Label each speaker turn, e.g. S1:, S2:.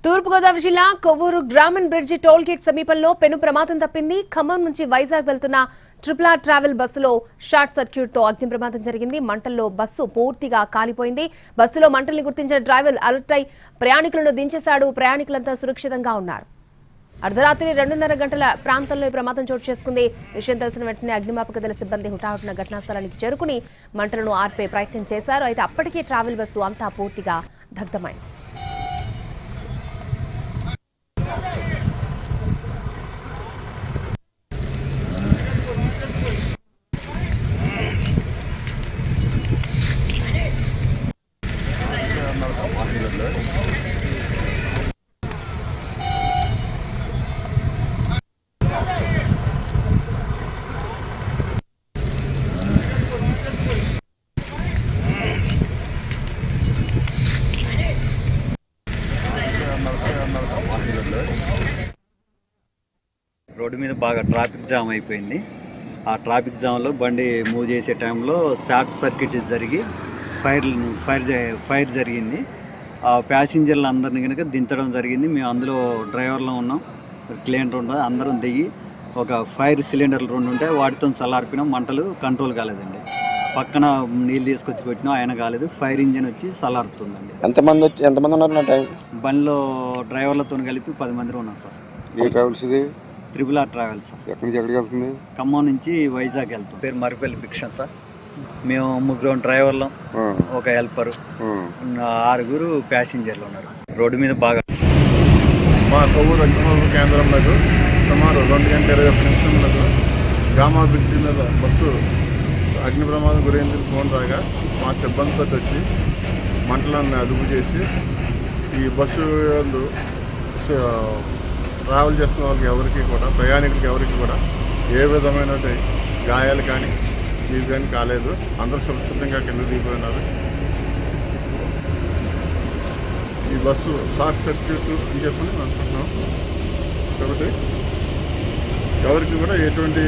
S1: తూర్పుగోదావరి జిల్లా కొవ్వూరు గ్రామీణ bridge toll gate సమీపంలో పెను ప్రమాదం తప్పింది. ఖమ్మం నుంచి వైజాగ్ వెళ్తున్న ట్రిపుల్ ట్రావెల్ బస్సులో షార్ట్ సర్క్యూట్ తో అగ్ని ప్రమాదం జరిగింది. మంటల్లో బస్సు పూర్తిగా కాలిపోయింది. బస్సులో మంటల్ని గుర్తించిన డ్రైవర్ అలర్ట్ అయి ప్రయాణికులను దించేశాడు. ప్రయాణికులంతా సురక్షితంగా ఉన్నారు. అర్ధరాత్రి 2:30 గంటల ప్రాంతంలో ఈ ప్రమాదం చోటు చేసుకుంది. విషయం తెలిసిన వెంటనే అగ్నిమాపక దళ సిబ్బంది హుటాహుటిన ఘటనా స్థలానికి చేరుకుని మంటలను ఆర్పే ప్రయత్నం చేశారు. అయితే అప్పటికే ట్రావెల్ బస్సు అంతా పూర్తిగా దగ్ధమైంది.
S2: రోడ్డు మీద బాగా ట్రాఫిక్ జామ్ అయిపోయింది. ఆ ట్రాఫిక్ జామ్లో బండి మూవ్ చేసే టైంలో షార్ట్ సర్క్యూట్ జరిగి ఫైర్ జరిగింది. ఆ ప్యాసింజర్లు అందరిని కనుక దించడం జరిగింది. మేము అందులో డ్రైవర్లో ఉన్నాం, క్లీనర్ ఉన్నాం. అందరం దిగి ఒక ఫైర్ సిలిండర్లు 2 ఉంటాయి, వాటితో చల్లార్పినాం. మంటలు కంట్రోల్ కాలేదండి. పక్కన నీళ్ళు తీసుకొచ్చి పెట్టినా ఆయన కాలేదు. ఫైర్ ఇంజిన్ వచ్చి చల్లారుతుందండి.
S3: ఎంతమంది ఉన్నారు?
S2: బండిలో డ్రైవర్లతో కలిపి 10 మంది ఉన్నాం సార్.
S3: ఏ ట్రావెల్స్ ఇది?
S2: Triple travels sir.
S3: ఎక్కడి నుంచి ఎక్కడికి వెళ్తుంది?
S2: ఖమ్మం నుంచి వైజాగ్ వెళ్తాం. పేరు మరిపల్లి భిక్ష సార్. మేము 3 డ్రైవర్లం, ఒక హెల్పరు, 6 ప్యాసింజర్లు ఉన్నారు. రోడ్డు మీద బాగా
S4: మా కొవ్వూరు అగ్నిమాపక కేంద్రంలో సుమారు 2 గంటల 21 నిమిషంలో గ్రామ బ్రిడ్జి మీద బస్సు అగ్ని ప్రమాదం గురైంది ఫోన్ రాగా మా సిబ్బందితో వచ్చి మంటలను అదుపు చేసి ఈ బస్సు ట్రావెల్ చేస్తున్న వాళ్ళకి ఎవరికి కూడా, ప్రయాణికులకి ఎవరికి కూడా ఏ విధమైన గాయాలు కానీ ఇవి కానీ కాలేదు. అందరూ సురక్షితంగా కింద దిగిపోయినారు. ఈ బస్సు షార్ట్ సర్క్యూట్ అని చెప్పని అనుకుంటున్నాం. కాబట్టి ఎవరికి కూడా ఎటువంటి